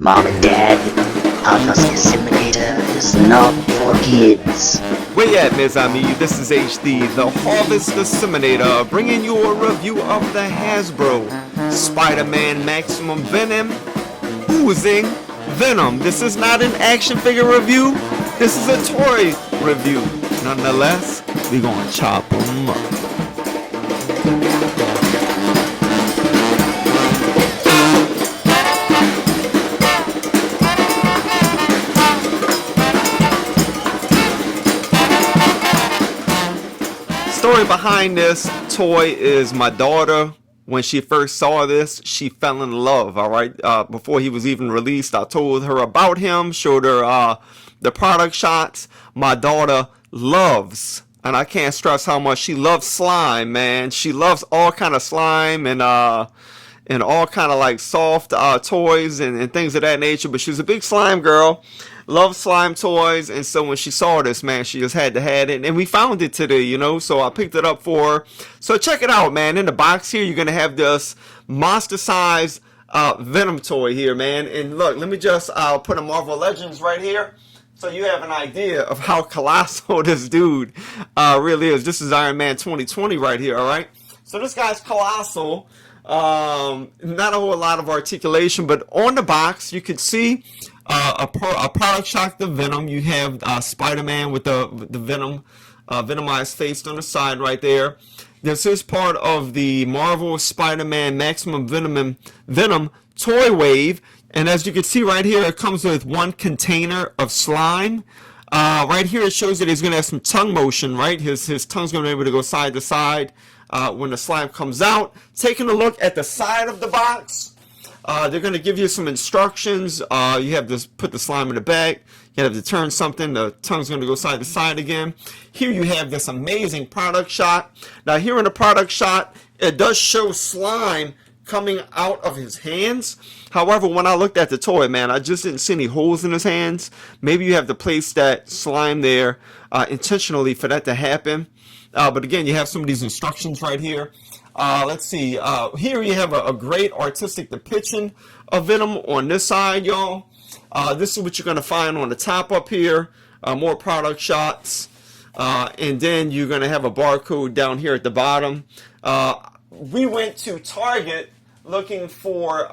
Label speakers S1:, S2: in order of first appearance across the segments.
S1: Mom and Dad, Auto's Simulator is not for kids.
S2: Where you at, mes amis? This is HD, the Harvest Disseminator, bringing you a review of the Hasbro Spider-Man Maximum Venom oozing Venom. This is not an action figure review. This is a toy review. Nonetheless, we gonna chop them up. Story behind this toy is my daughter. When she first saw this, she fell in love. All right, before he was even released, I told her about him, showed her the product shots. My daughter loves, and I can't stress how much she loves slime, man. She loves all kind of slime and all kind of like soft toys and things of that nature. But she's a big slime girl. Loves slime toys, and so when she saw this, man, she just had to have it, and we found it today, you know, so I picked it up for her. So check it out, man. In the box here, you're gonna have this monster size Venom toy here, man. And look, let me just put a Marvel Legends right here, so you have an idea of how colossal this dude really is. This is Iron Man 2020 right here, all right? So this guy's colossal. Not a whole lot of articulation, but on the box, you can see a product shot, the Venom. You have Spider-Man with the Venom, Venomized face on the side right there. This is part of the Marvel Spider-Man Maximum Venom toy wave. And as you can see right here, it comes with one container of slime. Right here, it shows that he's going to have some tongue motion, right? His tongue's going to be able to go side to side when the slime comes out. Taking a look at the side of the box. They're going to give you some instructions. You have to put the slime in the bag. You have to turn something. The tongue's going to go side to side again. Here you have this amazing product shot. Now here in the product shot, it does show slime coming out of his hands. However, when I looked at the toy, man, I just didn't see any holes in his hands. Maybe you have to place that slime there intentionally for that to happen. But again, you have some of these instructions right here. Let's see. Here you have a great artistic depiction of Venom on this side, y'all. This is what you're going to find on the top up here. More product shots. And then you're going to have a barcode down here at the bottom. We went to Target looking for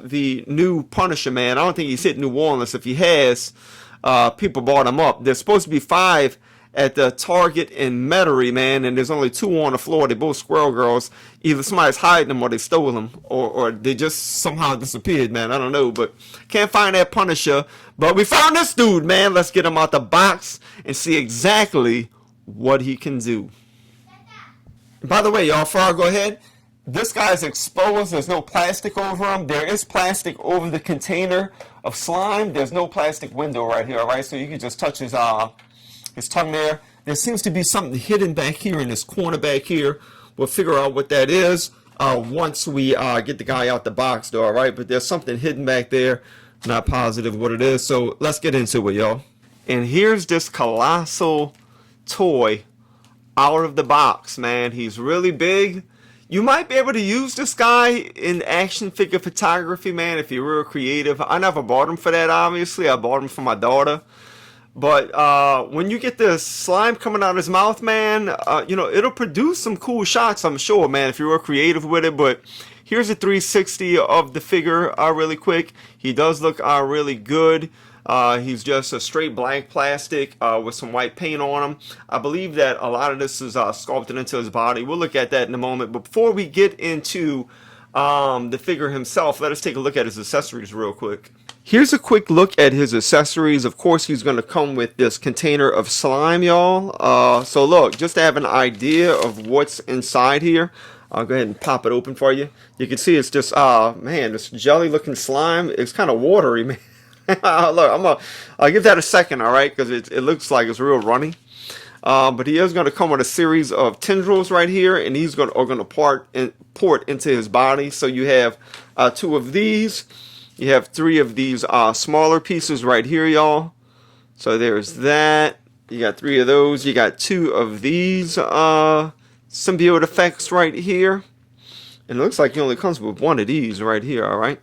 S2: the new Punisher, man. I don't think he's hit New Orleans. If he has, people bought him up. There's supposed to be 5 at the Target in Metairie, man, and there's only 2 on the floor. They're both squirrel girls. Either somebody's hiding them or they stole them, or they just somehow disappeared, man. I don't know, but can't find that Punisher. But we found this dude, man. Let's get him out the box and see exactly what he can do. By the way, y'all, before I go ahead, this guy's exposed. There's no plastic over him. There is plastic over the container of slime. There's no plastic window right here, all right? So you can just touch his tongue there. There seems to be something hidden back here in this corner back here. We'll figure out what that is once we get the guy out the box, though, all right? But there's something hidden back there. Not positive what it is. So let's get into it, y'all. And here's this colossal toy out of the box, man. He's really big. You might be able to use this guy in action figure photography, man, if you're real creative. I never bought him for that, obviously. I bought him for my daughter. But when you get the slime coming out of his mouth, man, you know, it'll produce some cool shots, I'm sure, man, if you're real creative with it. But here's a 360 of the figure really quick. He does look really good. He's just a straight black plastic with some white paint on him. I believe that a lot of this is sculpted into his body. We'll look at that in a moment. But before we get into the figure himself, let us take a look at his accessories real quick. Here's a quick look at his accessories. Of course, he's going to come with this container of slime, y'all. So look, just to have an idea of what's inside here, I'll go ahead and pop it open for you. You can see it's just, man, this jelly-looking slime. It's kind of watery, man. Look, I'll give that a second, all right, because it looks like it's real runny. But he is going to come with a series of tendrils right here, and these are going to port into his body. So you have 2 of these. You have 3 of these smaller pieces right here, y'all. So there's that. You got 3 of those. You got 2 of these symbiote effects right here. And it looks like he only comes with 1 of these right here, all right?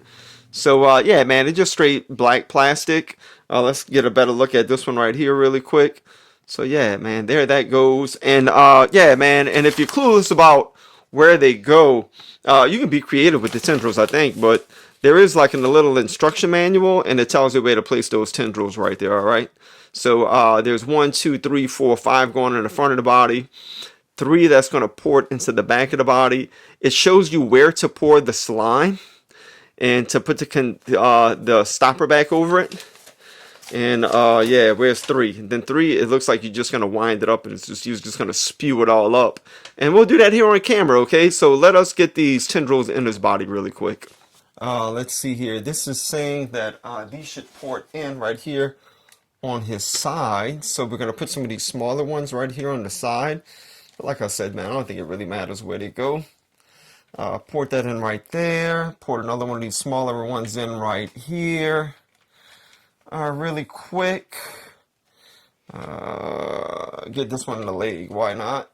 S2: So yeah, man, it's just straight black plastic. Let's get a better look at this one right here really quick. So yeah, man, there that goes. And yeah, man, and if you're clueless about where they go, you can be creative with the tendrils, I think, but there is like in the little instruction manual, and it tells you where to place those tendrils right there, all right? So there's 1, 2, 3, 4, 5 going in the front of the body, 3 that's going to port into the back of the body. It shows you where to pour the slime and to put the stopper back over it. And yeah, where's 3? And then 3, it looks like you're just gonna wind it up, and you're just gonna spew it all up. And we'll do that here on camera, okay? So let us get these tendrils in his body really quick. Let's see here. This is saying that these should port in right here on his side. So we're gonna put some of these smaller ones right here on the side. But like I said, man, I don't think it really matters where they go. Port that in right there. Port another one of these smaller ones in right here. Really quick. Get this one in the leg. Why not?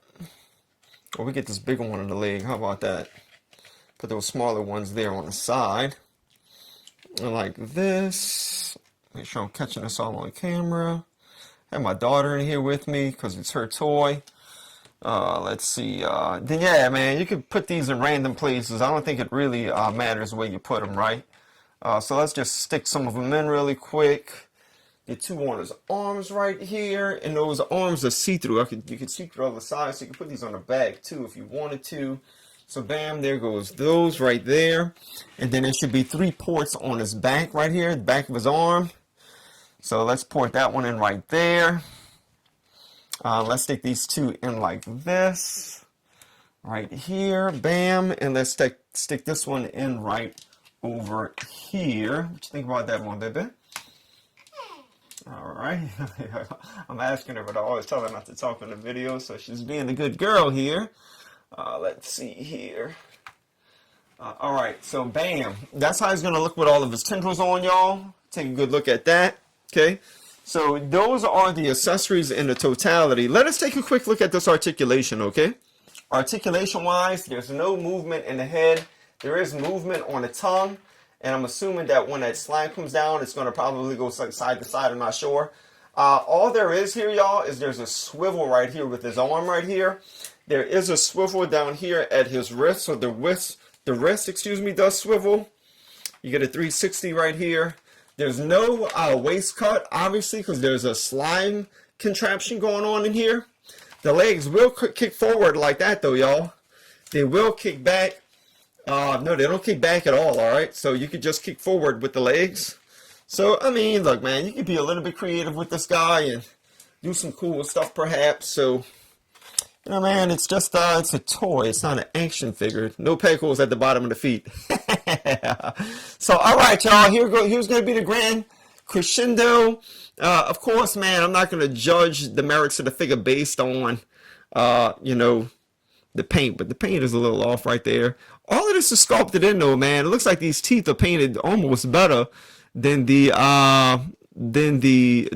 S2: Or we get this bigger one in the leg. How about that? Put those smaller ones there on the side. And like this. Make sure I'm catching this all on camera. I have my daughter in here with me because it's her toy. Let's see. Then yeah, man, you can put these in random places. I don't think it really matters where you put them, right? So let's just stick some of them in really quick. Get 2 on his arms right here, and those arms are see-through. You can see through all the sides, so you can put these on the back too if you wanted to. So bam, there goes those right there. And then there should be 3 ports on his back right here, the back of his arm. So let's port that one in right there. Let's stick these 2 in like this, right here, bam, and let's stick this one in right over here. What you think about that one, baby? All right. I'm asking her, but I always tell her not to talk in the video, so she's being a good girl here. Let's see here. All right, so bam. That's how he's going to look with all of his tendrils on, y'all. Take a good look at that, okay? So those are the accessories in the totality. Let us take a quick look at this articulation, okay? Articulation-wise, there's no movement in the head. There is movement on the tongue. And I'm assuming that when that slime comes down, it's going to probably go side to side. I'm not sure. All there is here, y'all, is there's a swivel right here with his arm right here. There is a swivel down here at his wrist. So the wrist, excuse me, does swivel. You get a 360 right here. There's no waist cut, obviously, because there's a slime contraption going on in here. The legs will kick forward like that, though, y'all. They will kick back. No, they don't kick back at all right? So you could just kick forward with the legs. So, I mean, look, man, you could be a little bit creative with this guy and do some cool stuff, perhaps. So, you know, man, it's just, it's a toy. It's not an action figure. No peg holes at the bottom of the feet. So, all right, y'all, here's going to be the grand crescendo. Of course, man, I'm not going to judge the merits of the figure based on, you know, the paint, but the paint is a little off right there. All of this is sculpted in though, man. It looks like these teeth are painted almost better than the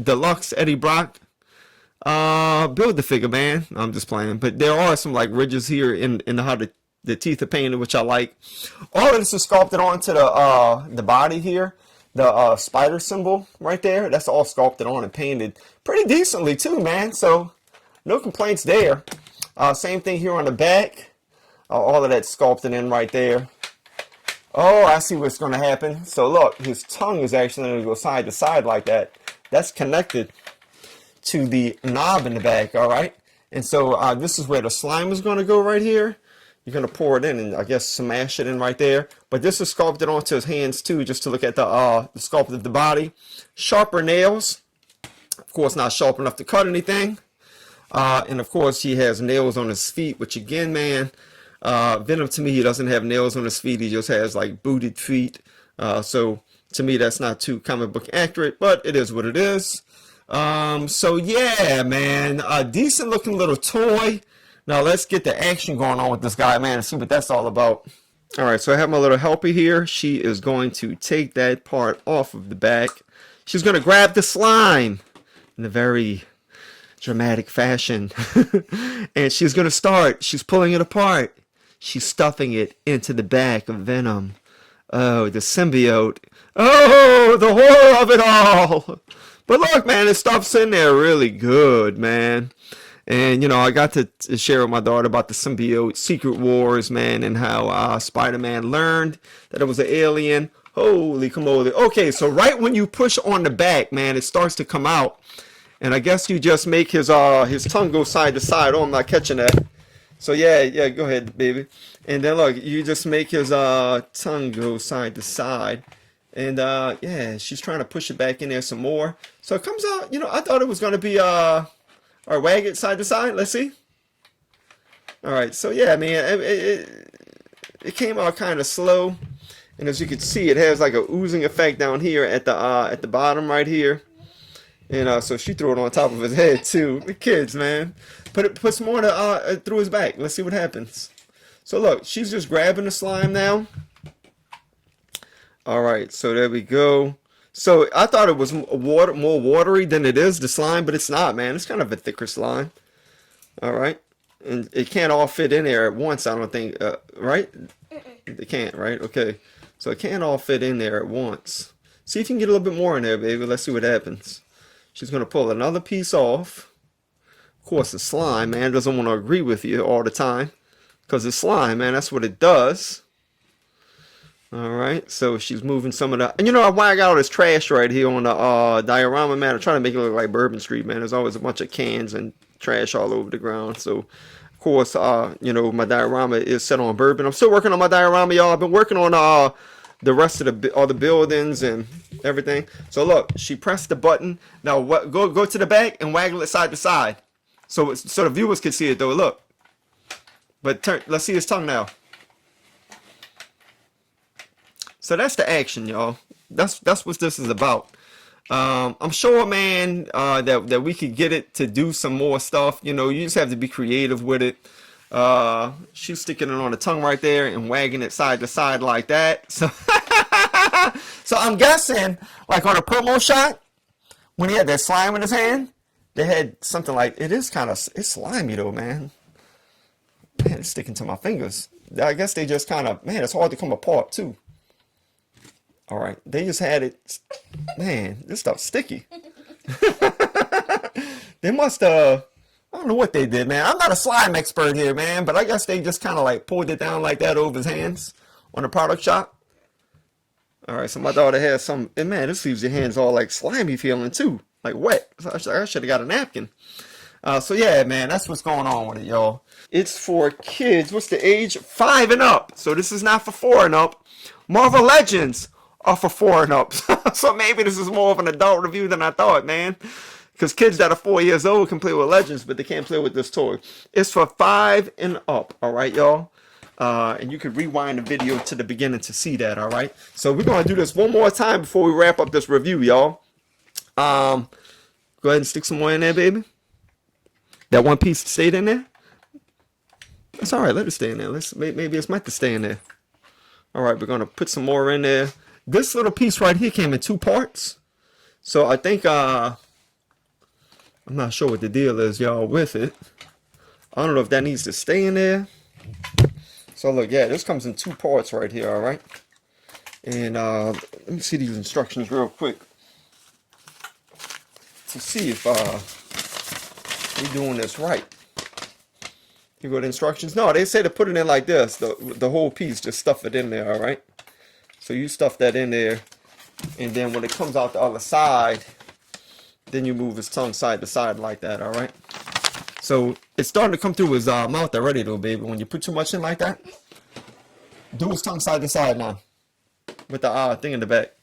S2: deluxe Eddie Brock build the figure, man. I'm just playing, but there are some like ridges here in how the teeth are painted, which I like. All of this is sculpted onto the body here. The spider symbol right there, that's all sculpted on and painted pretty decently too, man. So no complaints there. Same thing here on the back. All of that sculpted in right there. Oh, I see what's going to happen. So look, his tongue is actually going to go side to side like that. That's connected to the knob in the back, all right? And so this is where the slime is going to go right here. You're going to pour it in and I guess smash it in right there. But this is sculpted onto his hands too, just to look at the sculpt of the body. Sharper nails. Of course, not sharp enough to cut anything. And of course, he has nails on his feet, which again, man, Venom to me, he doesn't have nails on his feet. He just has like booted feet. So to me, that's not too comic book accurate, but it is what it is. So yeah, man, a decent looking little toy. Now let's get the action going on with this guy, man, and see what that's all about. All right, so I have my little helper here. She is going to take that part off of the back. She's going to grab the slime in a very dramatic fashion. And she's going to start. She's pulling it apart. She's stuffing it into the back of Venom. Oh, the symbiote. Oh, the horror of it all. But look, man, this stuff's in there really good, man. And, you know, I got to share with my daughter about the symbiote Secret Wars, man, and how Spider-Man learned that it was an alien. Holy camole. Okay, so right when you push on the back, man, it starts to come out. And I guess you just make his tongue go side to side. Oh, I'm not catching that. So yeah, go ahead, baby. And then look, you just make his tongue go side to side. And yeah, she's trying to push it back in there some more. So it comes out, you know, I thought it was gonna be or wag it side to side. Let's see. All right, so yeah, man, it came out kind of slow. And as you can see, it has like a oozing effect down here at the bottom right here. And so she threw it on top of his head too. The kids, man. Put some more through his back. Let's see what happens. So look, she's just grabbing the slime now. All right, so there we go. So I thought it was more watery than it is, the slime, but it's not, man. It's kind of a thicker slime. All right, and it can't all fit in there at once, I don't think, right? It can't, right? Okay, so it can't all fit in there at once. See if you can get a little bit more in there, baby. Let's see what happens. She's gonna pull another piece off. Of course, the slime, man, doesn't want to agree with you all the time. Because it's slime, man, that's what it does. Alright, so she's moving some of the... And you know why I got all this trash right here on the diorama, man? I'm trying to make it look like Bourbon Street, man. There's always a bunch of cans and trash all over the ground. So, of course, you know, my diorama is set on bourbon. I'm still working on my diorama, y'all. I've been working on the rest of all the buildings and everything. So, look, she pressed the button. Now, go to the back and waggle it side to side. So the viewers can see it, though. Look. But let's see his tongue now. So that's the action, y'all. That's what this is about. I'm sure, man, that we could get it to do some more stuff. You know, you just have to be creative with it. She's sticking it on the tongue right there and wagging it side to side like that. So, so I'm guessing, like on a promo shot, when he had that slime in his hand, they had something like, it's slimy though, man. Man, it's sticking to my fingers. I guess they just kind of, man, it's hard to come apart too. All right, they just had it. Man, this stuff's sticky. They must I don't know what they did, man. I'm not a slime expert here, man, but I guess they just kind of like pulled it down like that over his hands on the product shop. All right, so my daughter has some, and man, this leaves your hands all like slimy feeling too, like wet. So I should have got a napkin. So yeah, man, that's what's going on with it, y'all. It's for kids. What's the age? 5 and up. So this is not for 4 and up. Marvel Legends are for 4 and up. So maybe this is more of an adult review than I thought, man. Because kids that are 4 years old can play with Legends, but they can't play with this toy. It's for 5 and up. All right, y'all. And you can rewind the video to the beginning to see that. All right. So we're gonna do this one more time before we wrap up this review, y'all. Go ahead and stick some more in there, baby. That one piece stayed in there? That's all right. Let it stay in there. Maybe it's meant to stay in there. All right, we're going to put some more in there. This little piece right here came in 2 parts. So I think, I'm not sure what the deal is, y'all, with it. I don't know if that needs to stay in there. So look, yeah, this comes in 2 parts right here, all right? And let me see these instructions real quick to see if we're doing this right. You go to instructions. No, they say to put it in like this. The whole piece, just stuff it in there, all right? So you stuff that in there, and then when it comes out the other side, then you move his tongue side to side like that, all right? So it's starting to come through his mouth already, though, baby. When you put too much in like that, do his tongue side to side now with the thing in the back.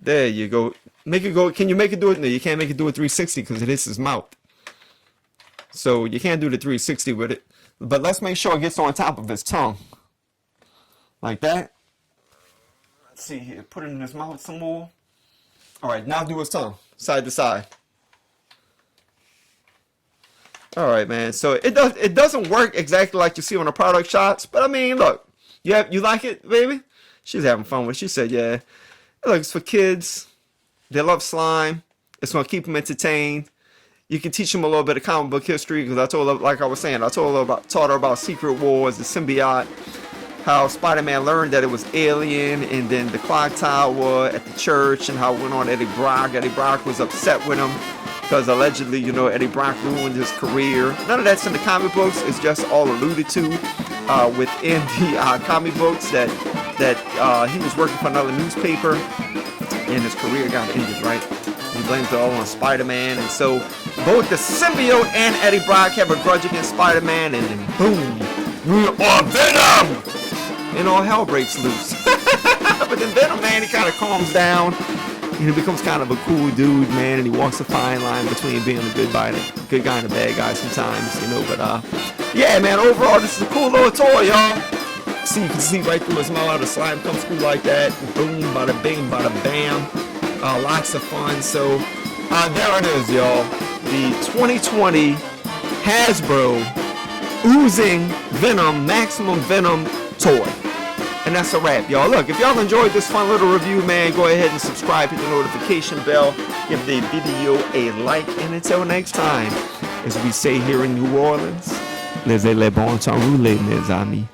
S2: There you go. Make it go. Can you make it do it? No, you can't make it do a 360 because it hits his mouth. So you can't do the 360 with it. But let's make sure it gets on top of his tongue. Like that. Let's see here. Put it in his mouth some more. All right, now do his tongue. Side to side. All right, man. So it doesn't work exactly like you see on the product shots. But I mean, look. You like it, baby? She's having fun with it. She said, yeah. Look, it's for kids. They love slime. It's going to keep them entertained. You can teach them a little bit of comic book history because I told her, like I was saying, taught her about Secret Wars, the symbiote, how Spider-Man learned that it was alien, and then the clock tower at the church, and how it went on Eddie Brock. Eddie Brock was upset with him because allegedly, you know, Eddie Brock ruined his career. None of that's in the comic books. It's just all alluded to within the comic books that he was working for another newspaper and his career got ended, right? He blames it all on Spider-Man, and so both the symbiote and Eddie Brock have a grudge against Spider-Man, and then boom, we are Venom! And all hell breaks loose. But then Venom, man, he kind of calms down, and he becomes kind of a cool dude, man, and he walks a fine line between being a good guy and a bad guy sometimes, you know, but yeah, man, overall, this is a cool little toy, y'all. See, you can see right through his mouth, the slime comes through like that, boom, bada bing, bada bam. Lots of fun. So there it is, y'all. The 2020 Hasbro Oozing Venom Maximum Venom toy. And that's a wrap, y'all. Look, if y'all enjoyed this fun little review, man, go ahead and subscribe, hit the notification bell, give the video a like, and until next time, as we say here in New Orleans, Laissez les bon temps rouler, mes amis.